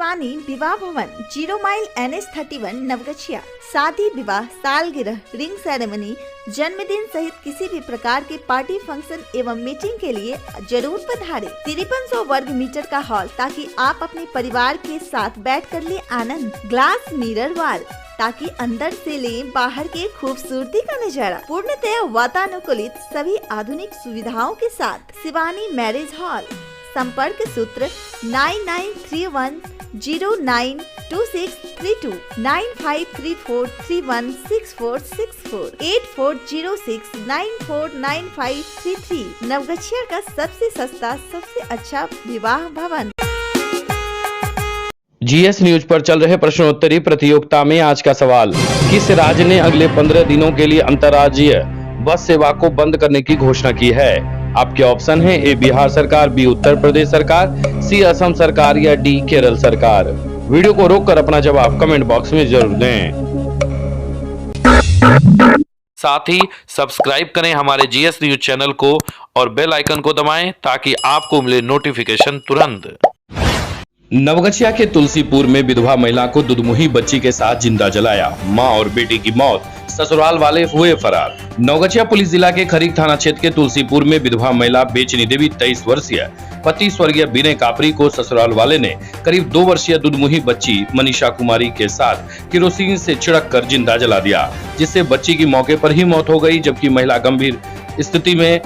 शिवानी विवाह भवन 0 mile NH31 Naugachia. शादी, विवाह, सालगिरह, रिंग सेरेमनी, जन्मदिन सहित किसी भी प्रकार के पार्टी फंक्शन एवं मीटिंग के लिए जरूर पधारें। 5300 वर्ग मीटर का हॉल, ताकि आप अपने परिवार के साथ बैठ कर ले आनंद। ग्लास मिरर वॉल, ताकि अंदर से ले बाहर के खूबसूरती का नजारा। पूर्णतः वातानुकूलित सभी आधुनिक सुविधाओं के साथ शिवानी मैरिज हॉल। संपर्क सूत्र 9931092632, 9534316464, 8406949533। नवगछिया का सबसे सस्ता, सबसे अच्छा विवाह भवन। GS न्यूज पर चल रहे प्रश्नोत्तरी प्रतियोगिता में आज का सवाल, किस राज्य ने अगले 15 दिनों के लिए अंतर्राज्यीय बस सेवा को बंद करने की घोषणा की है? आपके ऑप्शन हैं A बिहार सरकार, B उत्तर प्रदेश सरकार, C असम सरकार या D केरल सरकार। वीडियो को रोककर अपना जवाब कमेंट बॉक्स में जरूर दें। साथ ही सब्सक्राइब करें हमारे GS न्यूज चैनल को और बेल आइकन को दबाएं ताकि आपको मिले नोटिफिकेशन तुरंत। नवगछिया के तुलसीपुर में विधवा महिला को दुधमुही बच्ची के साथ जिंदा जलाया, मां और बेटी की मौत, ससुराल वाले हुए फरार। नवगछिया पुलिस जिला के खरीक थाना क्षेत्र के तुलसीपुर में विधवा महिला बेचनी देवी 23 वर्षीय पति स्वर्गीय विनय कापरी को ससुराल वाले ने करीब 2 वर्षीय दुधमुही बच्ची मनीषा कुमारी के साथ किरोसिन से छिड़क कर जिंदा जला दिया, जिससे बच्ची की मौके पर ही मौत हो गई, जबकि महिला गंभीर स्थिति में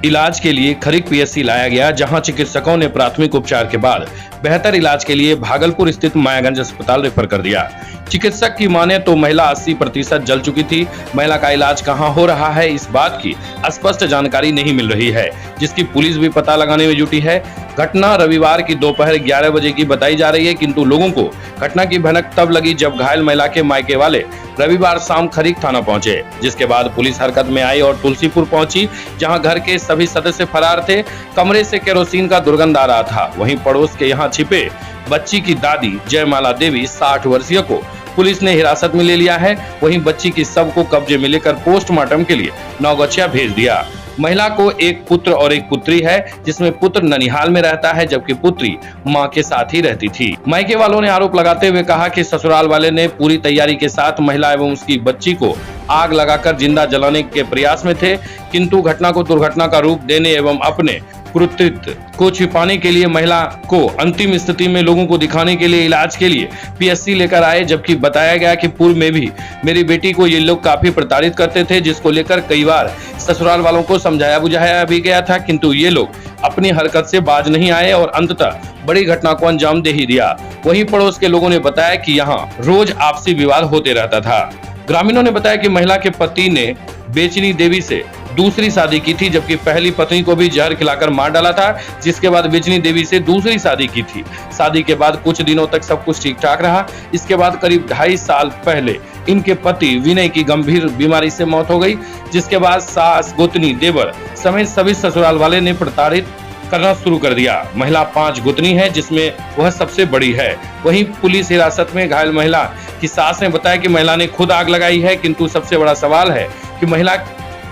इलाज के लिए खरीक PSC लाया गया, जहां चिकित्सकों ने प्राथमिक उपचार के बाद बेहतर इलाज के लिए भागलपुर स्थित मायागंज अस्पताल रेफर कर दिया। चिकित्सक की माने तो महिला 80% जल चुकी थी। महिला का इलाज कहां हो रहा है, इस बात की स्पष्ट जानकारी नहीं मिल रही है, जिसकी पुलिस भी पता लगाने में जुटी है। घटना रविवार की दोपहर 11 बजे की बताई जा रही है, किंतु लोगों को घटना की भनक तब लगी जब घायल महिला के मायके वाले रविवार शाम खरीक थाना पहुंचे, जिसके बाद पुलिस हरकत में आई और तुलसीपुर पहुंची, जहां घर के सभी सदस्य फरार थे। कमरे से केरोसिन का दुर्गंध आ रहा था। वहीं पड़ोस के यहाँ छिपे बच्ची की दादी जयमाला देवी 60 वर्षीय को पुलिस ने हिरासत में ले लिया है। वहीं बच्ची की शव को कब्जे में लेकर पोस्टमार्टम के लिए नवगछिया भेज दिया। महिला को एक पुत्र और एक पुत्री है, जिसमें पुत्र ननिहाल में रहता है, जबकि पुत्री मां के साथ ही रहती थी। मायके वालों ने आरोप लगाते हुए कहा कि ससुराल वाले ने पूरी तैयारी के साथ महिला एवं उसकी बच्ची को आग लगाकर जिंदा जलाने के प्रयास में थे, किंतु घटना को दुर्घटना का रूप देने एवं अपने कृतित्व को छिपाने के लिए महिला को अंतिम स्थिति में लोगों को दिखाने के लिए इलाज के लिए PSC लेकर आए, जबकि बताया गया कि पूर्व में भी मेरी बेटी को ये लोग काफी प्रताड़ित करते थे, जिसको लेकर कई बार ससुराल वालों को समझाया बुझाया भी गया था, किंतु ये लोग अपनी हरकत से बाज नहीं आए और अंततः बड़ी घटना को अंजाम दे ही दिया। वहीं पड़ोस के लोगों ने बताया कि यहाँ रोज आपसी विवाद होते रहता था। ग्रामीणों ने बताया कि महिला के पति ने बेचनी देवी से दूसरी शादी की थी, जबकि पहली पत्नी को भी जहर खिलाकर मार डाला था, जिसके बाद बेचनी देवी से दूसरी शादी की थी। शादी के बाद कुछ दिनों तक सब कुछ ठीक ठाक रहा। इसके बाद करीब 2.5 साल पहले इनके पति विनय की गंभीर बीमारी से मौत हो गई, जिसके बाद सास, गोतनी, देवर समेत सभी ससुराल वाले ने प्रताड़ित करना शुरू कर दिया। महिला 5 गोतनी है, जिसमें वह सबसे बड़ी है। वहीं पुलिस हिरासत में घायल महिला की सास ने बताया कि महिला ने खुद आग लगाई है, किंतु सबसे बड़ा सवाल है कि महिला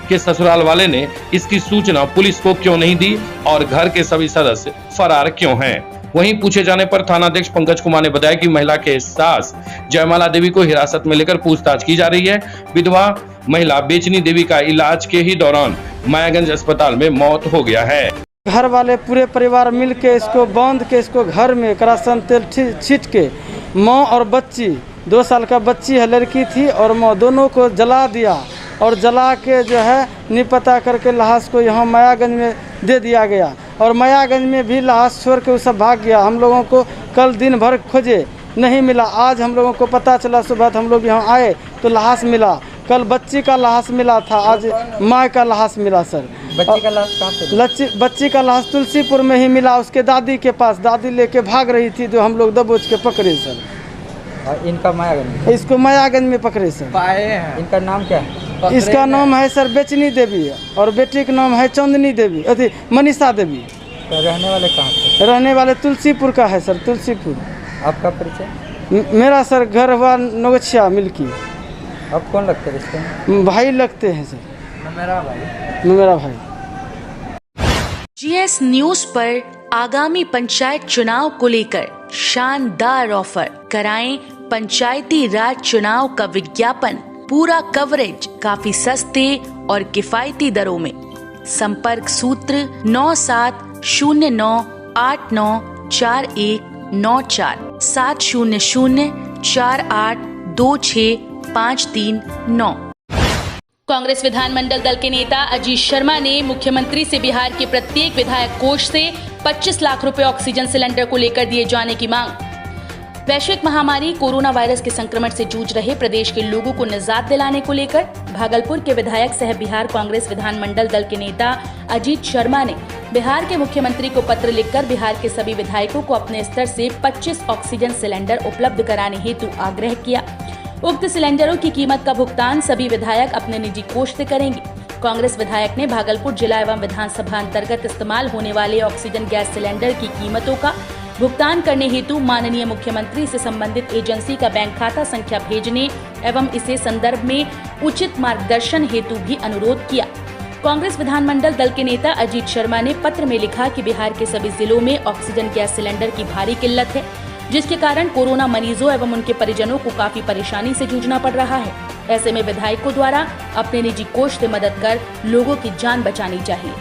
के ससुराल वाले ने इसकी सूचना पुलिस को क्यों नहीं दी और घर के सभी सदस्य फरार क्यों हैं। वहीं पूछे जाने पर थानाध्यक्ष पंकज कुमार ने बताया कि महिला के सास जयमाला देवी को हिरासत में लेकर पूछताछ की जा रही है। विधवा महिला बेचनी देवी का इलाज के ही दौरान मायागंज अस्पताल में मौत हो गया है। घर वाले पूरे परिवार मिल के इसको बांध के इसको घर में करासन तेल छीट के माँ और बच्ची 2 साल का बच्ची है, लड़की थी, और माँ दोनों को जला दिया और जला के जो है निपता करके लाश को यहाँ मायागंज में दे दिया गया। और मायागंज में भी लाश छोड़ के वो सब भाग गया। हम लोगों को कल दिन भर खोजे, नहीं मिला। आज हम लोगों को पता चला, सुबह हम लोग यहाँ आए तो लाश मिला। कल बच्ची का लाश मिला था, आज माँ का लाश मिला सर। बच्ची का लाश कहाँ पे? बच्ची का लाश तुलसीपुर में ही मिला, उसके दादी के पास। दादी लेके भाग रही थी, जो हम लोग दबोच के पकड़े सर। और इनका मायागंज? इसको मायागंज में पकड़े सर। पाए हैं। इनका नाम क्या है? इसका नाम है सर बेचनी देवी, और बेटी का नाम है चांदनी देवी, अति मनीषा देवी। रहने वाले कहाँ पे? रहने वाले तुलसीपुर का है सर, तुलसीपुर। आपका परिचय? मेरा सर घर हुआ नवगछिया मिल्की। आप कौन लगते हैं रिश्ते में? भाई लगते हैं सर। मेरा भाई। मेरा भाई। GS न्यूज पर आगामी पंचायत चुनाव को लेकर शानदार ऑफर। कराएं पंचायती राज चुनाव का विज्ञापन, पूरा कवरेज काफी सस्ते और किफायती दरों में। संपर्क सूत्र 9709894194 700482653 कांग्रेस विधानमंडल दल के नेता अजीत शर्मा ने मुख्यमंत्री से बिहार के प्रत्येक विधायक कोष से 25 लाख रुपए ऑक्सीजन सिलेंडर को लेकर दिए जाने की मांग। वैश्विक महामारी कोरोना वायरस के संक्रमण से जूझ रहे प्रदेश के लोगों को निजात दिलाने को लेकर भागलपुर के विधायक सह बिहार कांग्रेस विधानमंडल दल के नेता अजीत शर्मा ने बिहार के मुख्यमंत्री को पत्र लिखकर बिहार के सभी विधायकों को अपने स्तर से 25 ऑक्सीजन सिलेंडर उपलब्ध कराने हेतु आग्रह किया। उक्त सिलेंडरों की कीमत का भुगतान सभी विधायक अपने निजी कोष से करेंगे। कांग्रेस विधायक ने भागलपुर जिला एवं विधानसभा अंतर्गत इस्तेमाल होने वाले ऑक्सीजन गैस सिलेंडर की कीमतों का भुगतान करने हेतु माननीय मुख्यमंत्री से संबंधित एजेंसी का बैंक खाता संख्या भेजने एवं इसे संदर्भ में उचित मार्गदर्शन हेतु भी अनुरोध किया। कांग्रेस विधानमंडल दल के नेता अजीत शर्मा ने पत्र में लिखा कि बिहार के सभी जिलों में ऑक्सीजन गैस सिलेंडर की भारी किल्लत है, जिसके कारण कोरोना मरीजों एवं उनके परिजनों को काफी परेशानी से जूझना पड़ रहा है। ऐसे में विधायकों द्वारा अपने निजी कोष से मदद कर लोगों की जान बचानी चाहिए।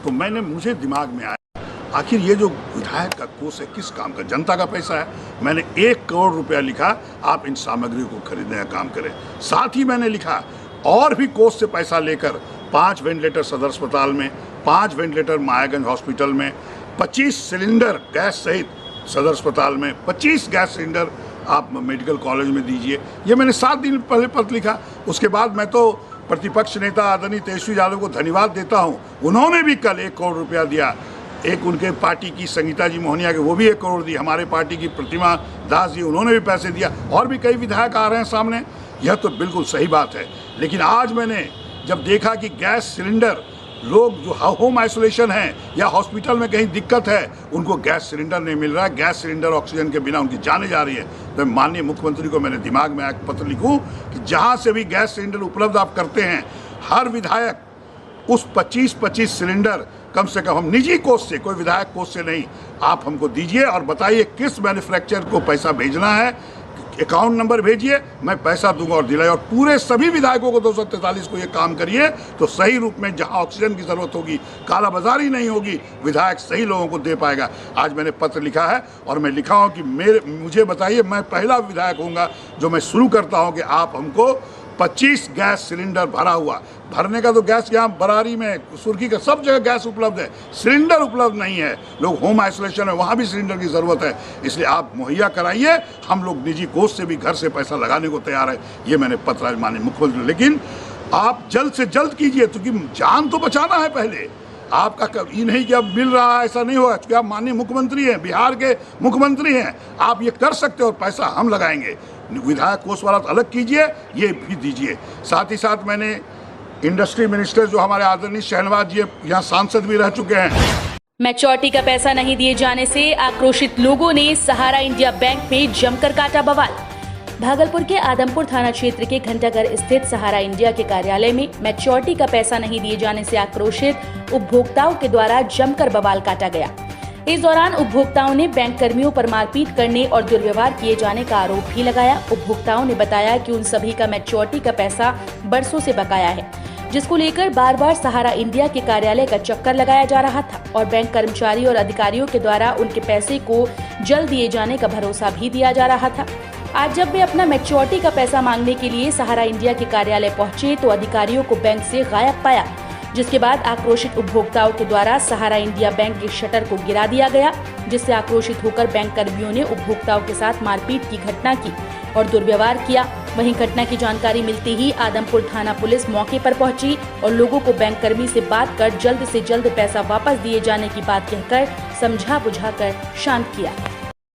तो मुझे दिमाग में आया, आखिर ये जो विधायक का कोष है किस काम का, जनता का पैसा है। मैंने 1 करोड़ रुपया लिखा, आप इन सामग्रियों को खरीदने का काम करें। साथ ही मैंने लिखा और भी कोष से पैसा लेकर 5 वेंटिलेटर सदर अस्पताल में, 5 वेंटिलेटर मायागंज हॉस्पिटल में, 25 सिलेंडर गैस सहित सदर अस्पताल में 25 गैस सिलेंडर आप मेडिकल कॉलेज में दीजिए। ये मैंने 7 दिन पहले पत्र लिखा। उसके बाद मैं तो प्रतिपक्ष नेता आदरणीय तेजस्वी यादव को धन्यवाद देता हूँ, उन्होंने भी कल 1 करोड़ रुपया दिया। एक उनके पार्टी की संगीता जी मोहनिया के, वो भी 1 करोड़ दी। हमारे पार्टी की प्रतिमा दास जी, उन्होंने भी पैसे दिया। और भी कई विधायक आ रहे हैं सामने। यह तो बिल्कुल सही बात है, लेकिन आज मैंने जब देखा कि गैस सिलेंडर लोग जो होम आइसोलेशन हैं या हॉस्पिटल में कहीं दिक्कत है, उनको गैस सिलेंडर नहीं मिल रहा है, गैस सिलेंडर ऑक्सीजन के बिना उनकी जाने जा रही है, तो माननीय मुख्यमंत्री को मैंने दिमाग में एक पत्र लिखूं कि जहां से भी गैस सिलेंडर उपलब्ध आप करते हैं, हर विधायक उस 25 सिलेंडर कम से कम, हम निजी कोष से, कोई विधायक कोष से नहीं, आप हमको दीजिए और बताइए किस मैन्युफैक्चर को पैसा भेजना है, अकाउंट नंबर भेजिए, मैं पैसा दूंगा और दिलाइए। और पूरे सभी विधायकों को 243 को ये काम करिए, तो सही रूप में जहां ऑक्सीजन की जरूरत होगी, काला बाजारी नहीं होगी, विधायक सही लोगों को दे पाएगा। आज मैंने पत्र लिखा है और मैं लिखा हूं कि मुझे बताइए, मैं पहला विधायक होऊंगा जो मैं शुरू करता हूं कि आप हमको 25 गैस सिलेंडर भरा हुआ, भरने का तो गैस यहाँ बरारी में, सुर्खी का, सब जगह गैस उपलब्ध है, सिलेंडर उपलब्ध नहीं है। लोग होम आइसोलेशन है, वहाँ भी सिलेंडर की ज़रूरत है, इसलिए आप मुहैया कराइए। हम लोग निजी कोष से भी घर से पैसा लगाने को तैयार है। ये मैंने पत्र आज माननीय मुख्यमंत्री, लेकिन आप जल्द से जल्द कीजिए, क्योंकि जान तो बचाना है पहले। आपका ये नहीं कि अब मिल रहा है, ऐसा नहीं होगा, क्योंकि आप माननीय मुख्यमंत्री हैं, बिहार के मुख्यमंत्री हैं, आप ये कर सकते हो और पैसा हम लगाएंगे। विधायक कोष वाला तो अलग कीजिए, ये भी दीजिए। साथ ही साथ मैंने इंडस्ट्री मिनिस्टर जो हमारे आदरणीय शहनवाज जी यहाँ सांसद भी रह चुके हैं, मैच्योरिटी का पैसा नहीं दिए जाने से आक्रोशित लोगों ने सहारा इंडिया बैंक में जमकर काटा बवाल। भागलपुर के आदमपुर थाना क्षेत्र के घंटाघर स्थित सहारा इंडिया के कार्यालय में मैच्योरिटी का पैसा नहीं दिए जाने से आक्रोशित उपभोक्ताओं के द्वारा जमकर बवाल काटा गया। इस दौरान उपभोक्ताओं ने बैंक कर्मियों पर मारपीट करने और दुर्व्यवहार किए जाने का आरोप भी लगाया। उपभोक्ताओं ने बताया कि उन सभी का मैच्योरिटी का पैसा बरसों से बकाया है, जिसको लेकर बार बार सहारा इंडिया के कार्यालय का चक्कर लगाया जा रहा था और बैंक कर्मचारी और अधिकारियों के द्वारा उनके पैसे को जल्द दिए जाने का भरोसा भी दिया जा रहा था। आज जब वे अपना मैच्योरिटी का पैसा मांगने के लिए सहारा इंडिया के कार्यालय पहुंचे तो अधिकारियों को बैंक से गायब पाया, जिसके बाद आक्रोशित उपभोक्ताओं के द्वारा सहारा इंडिया बैंक के शटर को गिरा दिया गया, जिससे आक्रोशित होकर बैंक कर्मियों ने उपभोक्ताओं के साथ मारपीट की घटना की और दुर्व्यवहार किया। वहीं घटना की जानकारी मिलते ही आदमपुर थाना पुलिस मौके पर पहुंची और लोगों को बैंक कर्मी से बात कर जल्द से जल्द पैसा वापस दिए जाने की बात कहकर समझा बुझाकर शांत किया।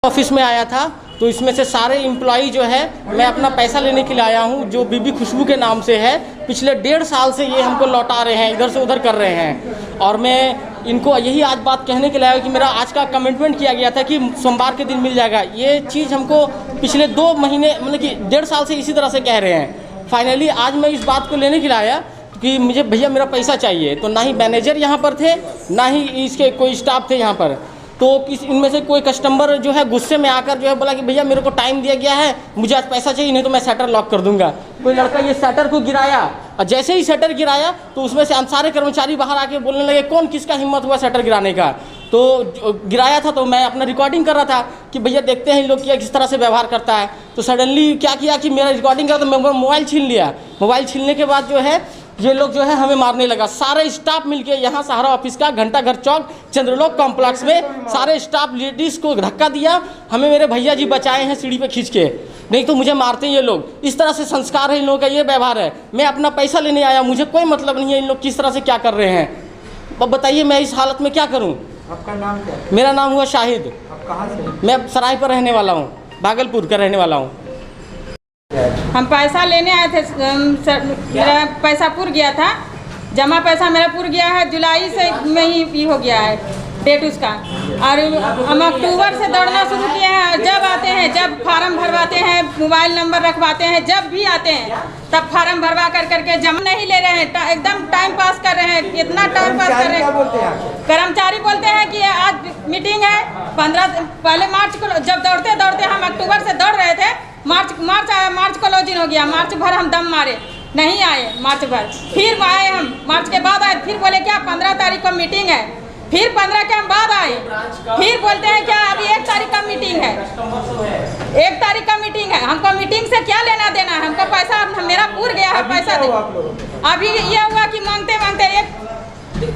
ऑफिस में आया था तो इसमें से सारे एम्प्लॉई जो है, मैं अपना पैसा लेने के लिए आया हूँ जो बीबी खुशबू के नाम से है। पिछले 1.5 साल से ये हमको लौटा रहे हैं, इधर से उधर कर रहे हैं और मैं इनको यही आज बात कहने के लिए आया कि मेरा आज का कमिटमेंट किया गया था कि सोमवार के दिन मिल जाएगा। ये चीज़ हमको पिछले 2 महीने मतलब कि 1.5 साल से इसी तरह से कह रहे हैं। फाइनली आज मैं इस बात को लेने के लिए आया कि मुझे भैया मेरा पैसा चाहिए। तो ना ही मैनेजर यहाँ पर थे, ना ही इसके कोई स्टाफ थे यहाँ पर। तो इनमें से कोई कस्टमर जो है गुस्से में आकर जो है बोला कि भैया मेरे को टाइम दिया गया है, मुझे आज पैसा चाहिए, नहीं तो मैं शटर लॉक कर दूंगा। कोई लड़का ये शटर को गिराया और जैसे ही शटर गिराया तो उसमें से सारे कर्मचारी बाहर आके बोलने लगे कौन किसका हिम्मत हुआ शटर गिराने का। तो गिराया था तो मैं अपना रिकॉर्डिंग कर रहा था कि भैया देखते हैं इन लोग किस तरह से व्यवहार करता है। तो सडनली क्या किया कि मेरा रिकॉर्डिंग करा तो मैं मोबाइल छीन लिया। मोबाइल छीनने के बाद जो है ये लोग जो है हमें मारने लगा। सारे स्टाफ मिलके यहाँ सहारा ऑफिस का घंटाघर चौक चंद्रलोक कॉम्प्लेक्स में सारे स्टाफ लेडीज़ को धक्का दिया। हमें मेरे भैया जी बचाए हैं सीढ़ी पे खींच के, नहीं तो मुझे मारते हैं ये लोग। इस तरह से संस्कार है इन लोगों का, ये व्यवहार है। मैं अपना पैसा लेने आया, मुझे कोई मतलब नहीं है इन लोग किस तरह से क्या कर रहे हैं। अब बताइए मैं इस हालत में क्या करूँ। आपका नाम क्या है? मेरा नाम हुआ शाहिद। आप कहाँ से? मैं सराय पर रहने वाला हूँ, भागलपुर का रहने वाला हूँ। हम पैसा लेने आए थे, मेरा पैसा पूर गया था, जमा पैसा मेरा पूर गया है। जुलाई से में ही हो गया है डेट उसका, और हम अक्टूबर से दौड़ना शुरू किए हैं। जब आते हैं, जब फार्म भरवाते हैं, मोबाइल नंबर रखवाते हैं, जब भी आते हैं तब फार्म भरवा करके जमा नहीं ले रहे हैं, एकदम टाइम पास कर रहे हैं। कितना टाइम पास कर रहे हैं। कर्मचारी बोलते हैं कि आज मीटिंग है 15 पहले मार्च को, जब दौड़ते दौड़ते हम अक्टूबर से दौड़ रहे थे, मार्च को लॉजिन हो गया। मार्च भर हम दम मारे, नहीं आए मार्च भर। फिर आए हम, मार्च के बाद आए, फिर बोले क्या 15 तारीख को मीटिंग है। फिर 15 के हम बाद आए, फिर बोलते हैं क्या अभी 1 तारीख का मीटिंग है, 1 तारीख का मीटिंग है। हमको मीटिंग से क्या लेना देना है, हमको पैसा मेरा पूर गया है, पैसा दे। अभी ये हुआ कि मांगते मांगते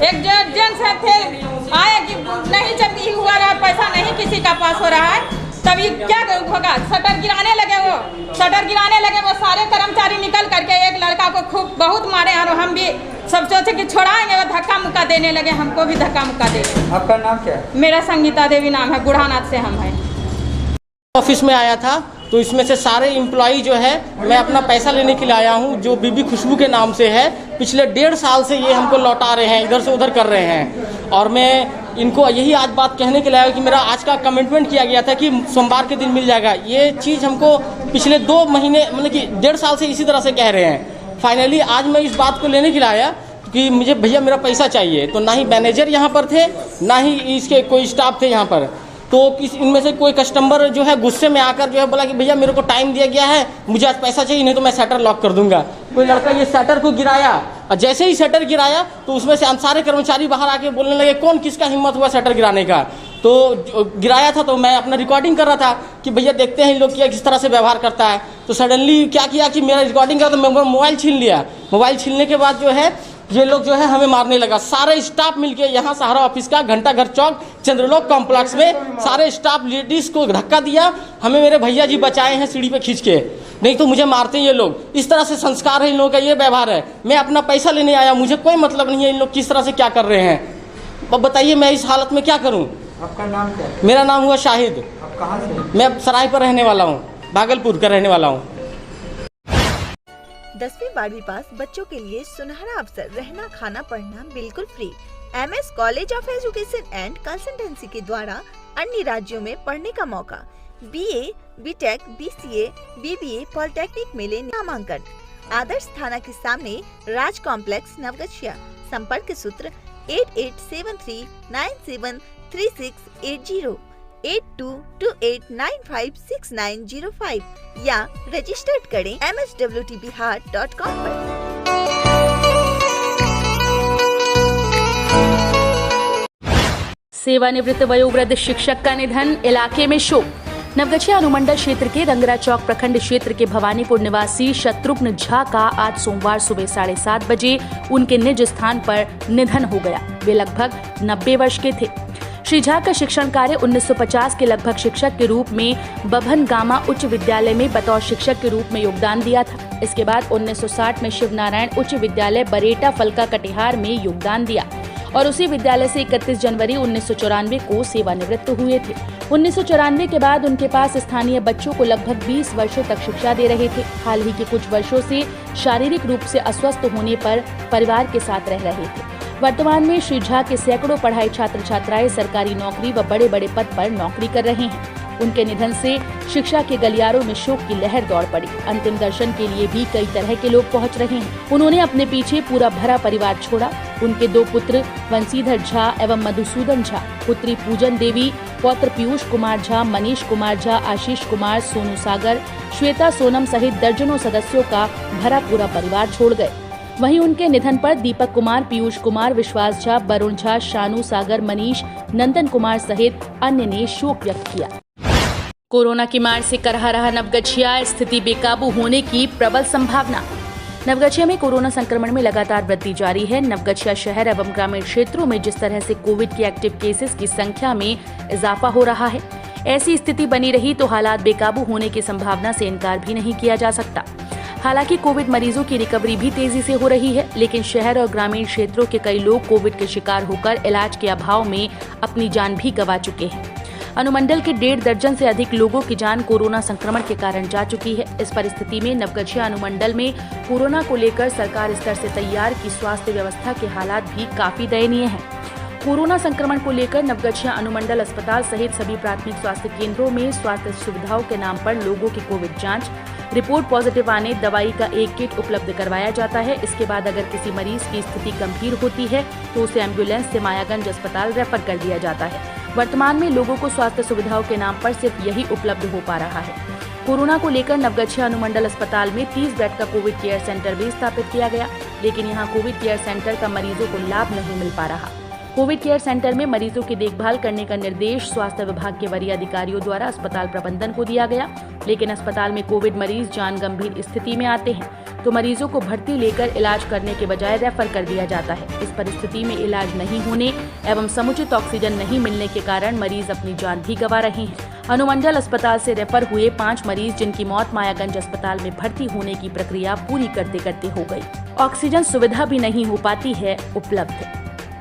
एक जेंट्स थे आए कि नहीं जब हुआ रहा, पैसा नहीं किसी का पास हो रहा है, तभी क्या होगा। शटर गिराने लगे वो सारे कर्मचारी निकल करके एक लड़का को खूब बहुत मारे, और हम भी सब सोचे कि छोड़ाएंगे, वो धक्का मुक्का देने लगे, हमको भी धक्का मुक्का दे। आपका नाम क्या है? मेरा संगीता देवी नाम है, गुढ़ानाथ से हम हैं। ऑफिस में आया था तो इसमें से सारे एम्प्लॉई जो है मैं अपना पैसा लेने के लिए आया हूँ, जो बीबी खुशबू के नाम से है। पिछले 1.5 साल से ये हमको लौटा रहे हैं, इधर से उधर कर रहे हैं। और मैं इनको यही आज बात कहने के लिए आया कि मेरा आज का कमिटमेंट किया गया था कि सोमवार के दिन मिल जाएगा। ये चीज़ हमको पिछले 2 महीने मतलब कि 1.5 साल से इसी तरह से कह रहे हैं। फाइनली आज मैं इस बात को लेने के लिए आया कि मुझे भैया मेरा पैसा चाहिए। तो ना ही मैनेजर यहाँ पर थे, ना ही इसके कोई स्टाफ थे यहाँ पर। तो इनमें से कोई कस्टमर जो है गुस्से में आकर जो है बोला कि भैया मेरे को टाइम दिया गया है, मुझे आज पैसा चाहिए, नहीं तो मैं शटर लॉक कर दूंगा। कोई लड़का ये शटर को गिराया और जैसे ही शटर गिराया तो उसमें से सारे कर्मचारी बाहर आके बोलने लगे कौन किसका हिम्मत हुआ शटर गिराने का। तो गिराया था तो मैं अपना रिकॉर्डिंग कर रहा था कि भैया देखते हैं इन लोग किस तरह से व्यवहार करता है। तो सडनली क्या किया कि मेरा रिकॉर्डिंग करा तो मैं मोबाइल छीन लिया। मोबाइल छीनने के बाद जो है ये लोग जो है हमें मारने लगा। सारे स्टाफ मिलके यहाँ सहारा ऑफिस का घंटाघर चौक चंद्रलोक कॉम्प्लेक्स में सारे स्टाफ लेडीज़ को धक्का दिया। हमें मेरे भैया जी बचाए हैं सीढ़ी पे खींच के, नहीं तो मुझे मारते हैं ये लोग। इस तरह से संस्कार है इन लोगों का, ये व्यवहार है। मैं अपना पैसा लेने आया, मुझे कोई मतलब नहीं है इन लोग किस तरह से क्या कर रहे हैं। अब बताइए मैं इस हालत में क्या करूँ। आपका नाम क्या है? मेरा नाम हुआ शाहिद। आप कहाँ से? मैं सराय पर रहने वाला हूँ, भागलपुर का रहने वाला हूँ। 10वीं 12वीं पास बच्चों के लिए सुनहरा अवसर, रहना खाना पढ़ना बिल्कुल free. MS college of education and consultancy के द्वारा अन्य राज्यों में पढ़ने का मौका। BA, BTech, BCA, BBA polytechnic में लेने नामांकन। आदर्श थाना के सामने राज कॉम्प्लेक्स नवगछिया। संपर्क सूत्र 8873973680 8228956905 या रजिस्टर्ड करें mswtbihar.com पर। सेवानिवृत्त वयोवृद्ध शिक्षक का निधन, इलाके में शोक। नवगछिया अनुमंडल क्षेत्र के रंगरा चौक प्रखंड क्षेत्र के भवानीपुर निवासी शत्रुघ्न झा का आज सोमवार सुबह 7:30 बजे उनके निज स्थान पर निधन हो गया। वे लगभग 90 वर्ष के थे। श्री झा का शिक्षण कार्य 1950 के लगभग शिक्षक के रूप में बभन गामा उच्च विद्यालय में बतौर शिक्षक के रूप में योगदान दिया था। इसके बाद 1960 में शिव नारायण उच्च विद्यालय बरेटा फलका कटिहार में योगदान दिया और उसी विद्यालय से 31 जनवरी 1994 को सेवानिवृत्त हुए थे। 1994 के बाद उनके पास स्थानीय बच्चों को लगभग 20 वर्षों तक शिक्षा दे रहे थे। हाल ही के कुछ वर्षों से शारीरिक रूप से अस्वस्थ होने पर परिवार के साथ रह रहे थे। वर्तमान में श्री झा के सैकड़ों पढ़ाई छात्र छात्राएं सरकारी नौकरी व बड़े बड़े पद पर नौकरी कर रहे हैं। उनके निधन से शिक्षा के गलियारों में शोक की लहर दौड़ पड़ी। अंतिम दर्शन के लिए भी कई तरह के लोग पहुंच रहे हैं। उन्होंने अपने पीछे पूरा भरा परिवार छोड़ा। उनके 2 पुत्र वंशीधर झा एवं मधुसूदन झा, पुत्री पूजन देवी, पौत्र पीयूष कुमार झा, मनीष कुमार झा, आशीष कुमार, सोनू सागर, श्वेता सोनम सहित दर्जनों सदस्यों का भरा पूरा परिवार छोड़ गए। वहीं उनके निधन पर दीपक कुमार, पीयूष कुमार, विश्वास झा, वरुण झा, शानू सागर, मनीष, नंदन कुमार सहित अन्य ने शोक व्यक्त किया। कोरोना की मार से करहा रहा नवगछिया, स्थिति बेकाबू होने की प्रबल संभावना। नवगछिया में कोरोना संक्रमण में लगातार वृद्धि जारी है। नवगछिया शहर एवं ग्रामीण क्षेत्रों में जिस तरह से कोविड के एक्टिव केसेस की संख्या में इजाफा हो रहा है, ऐसी स्थिति बनी रही तो हालात बेकाबू होने की संभावना से इनकार भी नहीं किया जा सकता। हालांकि कोविड मरीजों की रिकवरी भी तेजी से हो रही है, लेकिन शहर और ग्रामीण क्षेत्रों के कई लोग कोविड के शिकार होकर इलाज के अभाव में अपनी जान भी गंवा चुके हैं। अनुमंडल के 1.5 दर्जन से अधिक लोगों की जान कोरोना संक्रमण के कारण जा चुकी है। इस परिस्थिति में नवगछिया अनुमंडल में कोरोना को लेकर सरकार स्तर से तैयार की स्वास्थ्य व्यवस्था के हालात भी काफी दयनीय है। कोरोना संक्रमण को लेकर नवगछिया अनुमंडल अस्पताल सहित सभी प्राथमिक स्वास्थ्य केंद्रों में स्वास्थ्य सुविधाओं के नाम पर लोगों की कोविड जांच, रिपोर्ट पॉजिटिव आने दवाई का एक किट उपलब्ध करवाया जाता है। इसके बाद अगर किसी मरीज की स्थिति गंभीर होती है तो उसे एम्बुलेंस से मायागंज अस्पताल रेफर कर दिया जाता है। वर्तमान में लोगों को स्वास्थ्य सुविधाओं के नाम पर सिर्फ यही उपलब्ध हो पा रहा है। कोरोना को लेकर नवगछिया अनुमंडल अस्पताल में 30 बेड का कोविड केयर सेंटर भी स्थापित किया गया, लेकिन यहाँ कोविड केयर सेंटर का मरीजों को लाभ नहीं मिल पा रहा। कोविड केयर सेंटर में मरीजों की देखभाल करने का निर्देश स्वास्थ्य विभाग के वरीय अधिकारियों द्वारा अस्पताल प्रबंधन को दिया गया, लेकिन अस्पताल में कोविड मरीज जान गंभीर स्थिति में आते हैं तो मरीजों को भर्ती लेकर इलाज करने के बजाय रेफर कर दिया जाता है। इस परिस्थिति में इलाज नहीं होने एवं समुचित ऑक्सीजन नहीं मिलने के कारण मरीज अपनी जान भी गंवा रहे हैं। अनुमंडल अस्पताल से रेफर हुए 5 मरीज जिनकी मौत मायागंज अस्पताल में भर्ती होने की प्रक्रिया पूरी करते करते हो गई। ऑक्सीजन सुविधा भी नहीं हो पाती है उपलब्ध।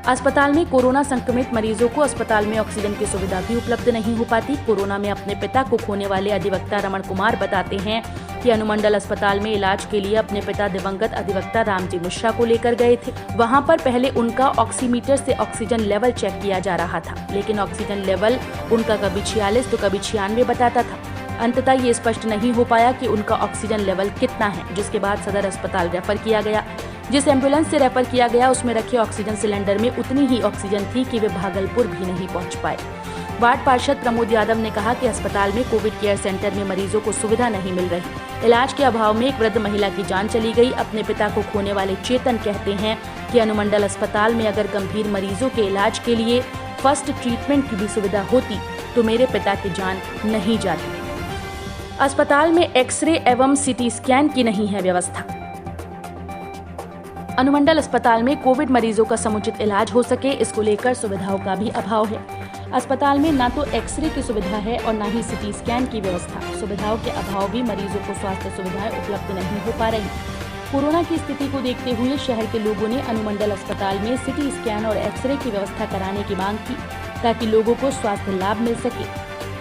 अस्पताल में कोरोना संक्रमित मरीजों को अस्पताल में ऑक्सीजन की सुविधा भी उपलब्ध नहीं हो पाती। कोरोना में अपने पिता को खोने वाले अधिवक्ता रमण कुमार बताते हैं कि अनुमंडल अस्पताल में इलाज के लिए अपने पिता दिवंगत अधिवक्ता रामजी मिश्रा को लेकर गए थे। वहां पर पहले उनका ऑक्सीमीटर से ऑक्सीजन लेवल चेक किया जा रहा था, लेकिन ऑक्सीजन लेवल उनका कभी 46 तो कभी 96 बताता था। अंततः ये स्पष्ट नहीं हो पाया कि उनका ऑक्सीजन लेवल कितना है, जिसके बाद सदर अस्पताल रेफर किया गया। जिस एम्बुलेंस से रेफर किया गया उसमें रखे ऑक्सीजन सिलेंडर में उतनी ही ऑक्सीजन थी कि वे भागलपुर भी नहीं पहुंच पाए। वार्ड पार्षद प्रमोद यादव ने कहा कि अस्पताल में कोविड केयर सेंटर में मरीजों को सुविधा नहीं मिल रही। इलाज के अभाव में एक वृद्ध महिला की जान चली गई। अपने पिता को खोने वाले चेतन कहते हैं कि अनुमंडल अस्पताल में अगर गंभीर मरीजों के इलाज के लिए फर्स्ट ट्रीटमेंट की भी सुविधा होती तो मेरे पिता की जान नहीं जाती। अस्पताल में एक्सरे एवं सीटी स्कैन की नहीं है व्यवस्था। अनुमंडल अस्पताल में कोविड मरीजों का समुचित इलाज हो सके, इसको लेकर सुविधाओं का भी अभाव है। अस्पताल में न तो एक्सरे की सुविधा है और न ही सीटी स्कैन की व्यवस्था। सुविधाओं के अभाव भी मरीजों को स्वास्थ्य सुविधाएं उपलब्ध नहीं हो पा रही। कोरोना की स्थिति को देखते हुए शहर के लोगों ने अनुमंडल अस्पताल में सीटी स्कैन और एक्सरे की व्यवस्था कराने की मांग की, ताकि लोगों को स्वास्थ्य लाभ मिल सके।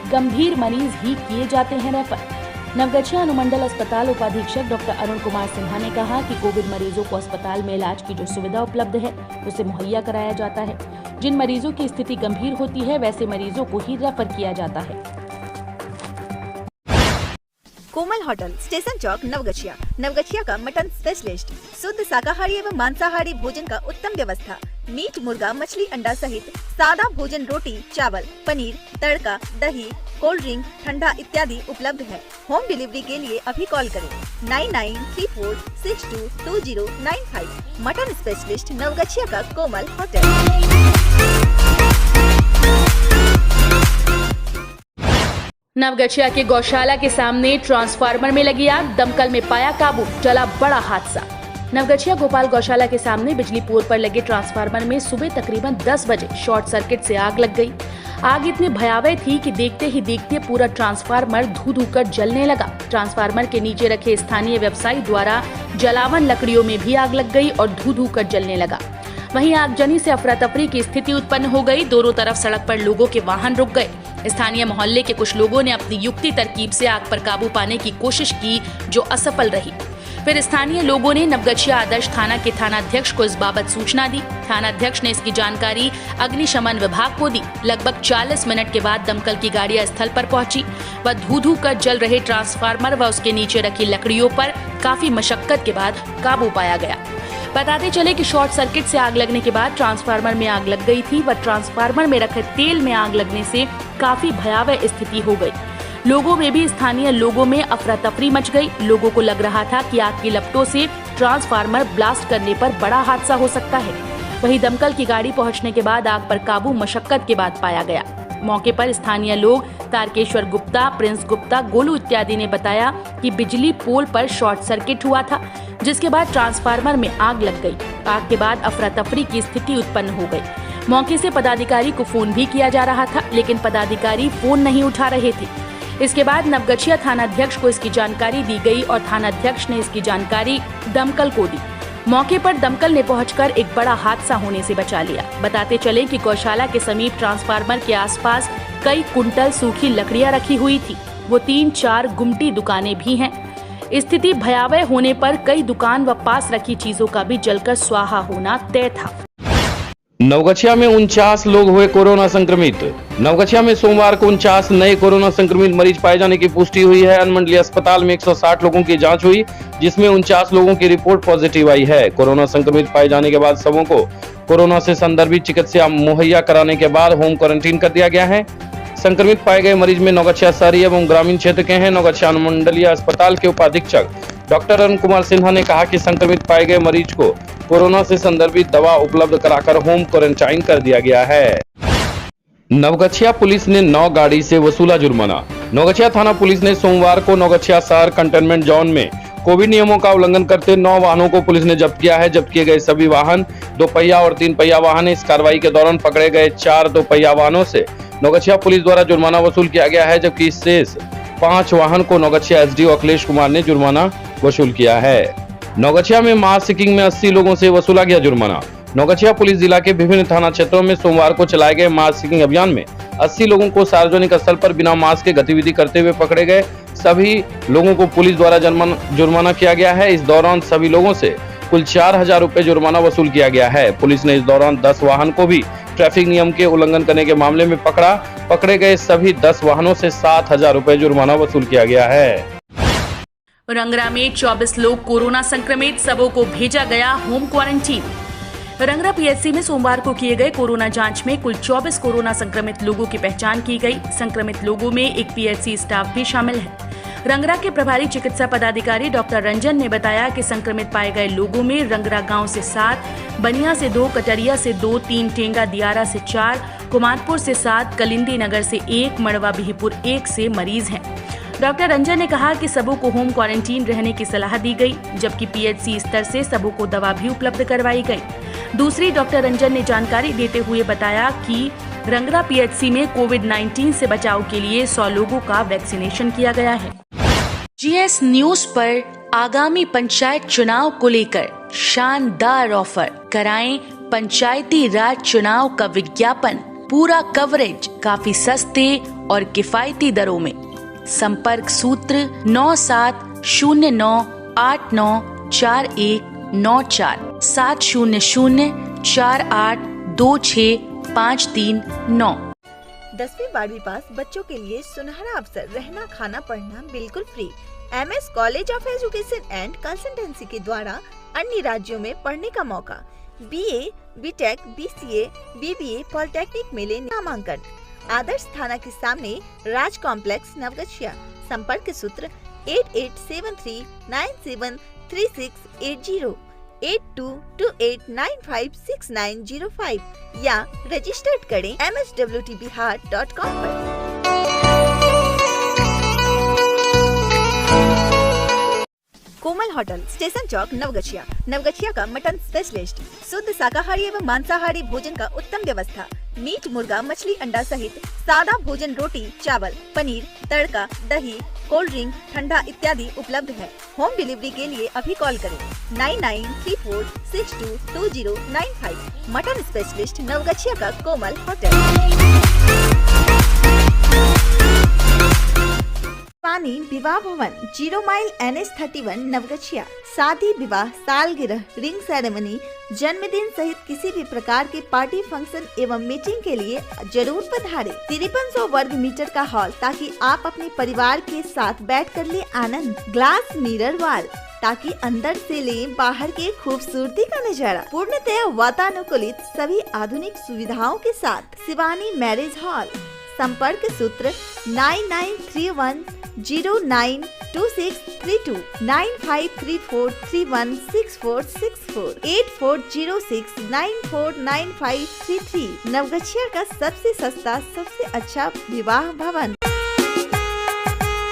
गंभीर मरीज ही किए जाते हैं रेफर। नवगछिया अनुमंडल अस्पताल उपाधीक्षक डॉक्टर अरुण कुमार सिन्हा ने कहा कि कोविड मरीजों को अस्पताल में इलाज की जो सुविधा उपलब्ध है उसे मुहैया कराया जाता है। जिन मरीजों की स्थिति गंभीर होती है वैसे मरीजों को ही रेफर किया जाता है। कोमल होटल, स्टेशन चौक, नवगछिया। नवगछिया का मटन स्पेशलिस्ट, शुद्ध शाकाहारी एवं मांसाहारी भोजन का उत्तम व्यवस्था। मीट, मुर्गा, मछली, अंडा सहित सादा भोजन, रोटी, चावल, पनीर, तड़का, दही, कोल्ड ड्रिंक, ठंडा इत्यादि उपलब्ध है। होम डिलीवरी के लिए अभी कॉल करें 9934622095। मटन स्पेशलिस्ट, नवगछिया का कोमल होटल। नवगछिया के गौशाला के सामने ट्रांसफार्मर में लगी आग, दमकल में पाया काबू, चला बड़ा हादसा। नवगछिया गोपाल गौशाला के सामने बिजली पोल पर लगे ट्रांसफार्मर में सुबह तकरीबन 10 बजे शॉर्ट सर्किट से आग लग गई। आग इतनी भयावह थी कि देखते ही देखते पूरा ट्रांसफार्मर धू कर जलने लगा। ट्रांसफार्मर के नीचे रखे स्थानीय व्यवसायी द्वारा जलावन लकड़ियों में भी आग लग गई और धू कर जलने लगा। वहीं आगजनी से अफरा तफरी की स्थिति उत्पन्न हो गई। दोनों तरफ सड़क पर लोगों के वाहन रुक गए। स्थानीय मोहल्ले के कुछ लोगों ने अपनी युक्ति तरकीब से आग पर काबू पाने की कोशिश की, जो असफल रही। फिर स्थानीय लोगों ने नवगछिया आदर्श थाना के थानाध्यक्ष को इस बाबत सूचना दी। थानाध्यक्ष ने इसकी जानकारी अग्निशमन विभाग को दी। लगभग 40 मिनट के बाद दमकल की गाड़ियां स्थल पर पहुंची व धू कर जल रहे ट्रांसफार्मर व उसके नीचे रखी लकड़ियों पर काफी मशक्कत के बाद काबू पाया गया। बताते चले कि शॉर्ट सर्किट से आग लगने के बाद ट्रांसफार्मर में आग लग गई थी व ट्रांसफार्मर में रखे तेल में आग लगने से काफी भयावह स्थिति हो गई। लोगों में भी स्थानीय लोगों में अफरा तफरी मच गई। लोगों को लग रहा था कि आग की लपटों से ट्रांसफार्मर ब्लास्ट करने पर बड़ा हादसा हो सकता है। वहीं दमकल की गाड़ी पहुंचने के बाद आग पर काबू मशक्कत के बाद पाया गया। मौके पर स्थानीय लोग तारकेश्वर गुप्ता, प्रिंस गुप्ता, गोलू इत्यादि ने बताया कि बिजली पोल पर शॉर्ट सर्किट हुआ था, जिसके बाद ट्रांसफार्मर में आग लग गई। आग के बाद अफरा तफरी की स्थिति उत्पन्न हो गई। मौके से पदाधिकारी को फोन भी किया जा रहा था, लेकिन पदाधिकारी फोन नहीं उठा रहे थे। इसके बाद नवगछिया थानाध्यक्ष को इसकी जानकारी दी गई और थानाध्यक्ष ने इसकी जानकारी दमकल को दी। मौके पर दमकल ने पहुंचकर एक बड़ा हादसा होने से बचा लिया। बताते चले कि गौशाला के समीप ट्रांसफार्मर के आसपास कई कुंटल सूखी लकड़ियां रखी हुई थी। वो 3-4 गुमटी दुकानें भी हैं। स्थिति भयावह होने पर कई दुकान व पास रखी चीजों का भी जलकर स्वाहा होना तय था। नवगछिया में 49 लोग हुए कोरोना संक्रमित। नवगछिया में सोमवार को 49 नए कोरोना संक्रमित मरीज पाए जाने की पुष्टि हुई है। अनुमंडलीय अस्पताल में 160 लोगों की जांच हुई, जिसमें 49 लोगों की रिपोर्ट पॉजिटिव आई है। कोरोना संक्रमित पाए जाने के बाद सबों को कोरोना से संदर्भित चिकित्सा मुहैया कराने के बाद होम क्वारंटीन कर दिया गया है। संक्रमित पाए गए मरीज में नवगछिया शहरी एवं ग्रामीण क्षेत्र के हैं। नवगछिया अनुमंडलीय अस्पताल के उपाधीक्षक डॉक्टर अरुण कुमार सिन्हा ने कहा कि संक्रमित पाए गए मरीज को कोरोना से संदर्भित दवा उपलब्ध कराकर होम क्वारंटाइन कर दिया गया है। नवगछिया पुलिस ने 9 गाड़ी से वसूला जुर्माना। नवगछिया थाना पुलिस ने सोमवार को नवगछिया शहर कंटेनमेंट जोन में कोविड नियमों का उल्लंघन करते 9 वाहनों को पुलिस ने जब्त किया है। जब्त किए गए सभी वाहन 2 पहिया और 3 पहिया वाहन। इस कार्रवाई के दौरान पकड़े गए 4 2 पहिया वाहनों से नवगछिया पुलिस द्वारा जुर्माना वसूल किया गया है, जबकि शेष 5 वाहन को नवगछिया एसडीओ अखिलेश कुमार ने जुर्माना वसूल किया है। नवगछिया में मास चेकिंग में 80 लोगों से वसूला गया जुर्माना। नवगछिया पुलिस जिला के विभिन्न थाना क्षेत्रों में सोमवार को चलाए गए मास चेकिंग अभियान में 80 लोगों को सार्वजनिक स्थल पर बिना मास्क के गतिविधि करते हुए पकड़े गए। सभी लोगों को पुलिस द्वारा जुर्माना किया गया है। इस दौरान सभी लोगों से कुल 4000 रुपए जुर्माना वसूल किया गया है। पुलिस ने इस दौरान 10 वाहन को भी ट्रैफिक नियम के उल्लंघन करने के मामले में पकड़ा। पकड़े गए सभी 10 वाहनों से 7000 रुपए जुर्माना वसूल किया गया है। रंगरा में 24 लोग कोरोना संक्रमित, सबों को भेजा गया होम क्वारंटीन। रंगरा पीएचसी में सोमवार को किए गए कोरोना जांच में कुल 24 कोरोना संक्रमित लोगों की पहचान की गई। संक्रमित लोगों में एक पीएचसी स्टाफ भी शामिल है। रंगरा के प्रभारी चिकित्सा पदाधिकारी डॉक्टर रंजन ने बताया कि संक्रमित पाए गए लोगों में रंगरा गांव से 7, बनिया से 2, कटरिया से 2, 3, टेंगा दियारा से 4, कुमारपुर से 7, कलिंदी नगर से 1, मड़वा बिहीपुर 1 से मरीज हैं। डॉक्टर रंजन ने कहा कि सबों को होम क्वारंटीन रहने की सलाह दी गई, जबकि पीएचसी स्तर से सबों को दवा भी उपलब्ध करवाई गई। दूसरी डॉक्टर रंजन ने जानकारी देते हुए बताया कि रंगरा पीएचसी में कोविड-19 से बचाव के लिए 100 लोगों का वैक्सीनेशन किया गया है। जीएस न्यूज पर आगामी पंचायत चुनाव को लेकर शानदार ऑफर। कराएं पंचायती राज चुनाव का विज्ञापन, पूरा कवरेज काफी सस्ते और किफायती दरों में। संपर्क सूत्र 9709894194 700482653 10वीं 12वीं पास बच्चों के लिए सुनहरा अवसर। रहना, खाना, पढ़ना बिल्कुल free. MS college of education and consultancy के द्वारा अन्य राज्यों में पढ़ने का मौका। BA, BTech, BCA, BBA polytechnic में ले नामांकन। आदर्श थाना के सामने राज कॉम्प्लेक्स नवगछिया। संपर्क सूत्र 8873973680 8228956905 या रजिस्टर्ड करें mswtbihar.com पर। कोमल होटल, स्टेशन चौक, नवगछिया। नवगछिया का मटन स्पेशलिस्ट। शुद्ध शाकाहारी एवं मांसाहारी भोजन का उत्तम व्यवस्था। मीट, मुर्गा, मछली, अंडा सहित सादा भोजन, रोटी, चावल, पनीर, तड़का, दही, कोल्ड ड्रिंक, ठंडा इत्यादि उपलब्ध है। होम डिलीवरी के लिए अभी कॉल करें 9934622095। मटन स्पेशलिस्ट नवगछिया का कोमल होटल। शिवानी विवाह भवन, 0 माइल NH31 नवगछिया। शादी, विवाह, सालगिरह, रिंग सेरेमनी, जन्मदिन सहित किसी भी प्रकार के पार्टी फंक्शन एवं मीटिंग के लिए जरूर पधारें। 5300 वर्ग मीटर का हॉल, ताकि आप अपने परिवार के साथ बैठ कर ले आनंद। ग्लास मिरर वॉल, ताकि अंदर से लें बाहर के खूबसूरती का नजारा। पूर्णतः वातानुकूलित सभी आधुनिक सुविधाओं के साथ शिवानी मैरिज हॉल। संपर्क सूत्र 9931092632, 9534316464, 8406949533। नवगछिया का सबसे सस्ता, सबसे अच्छा विवाह भवन।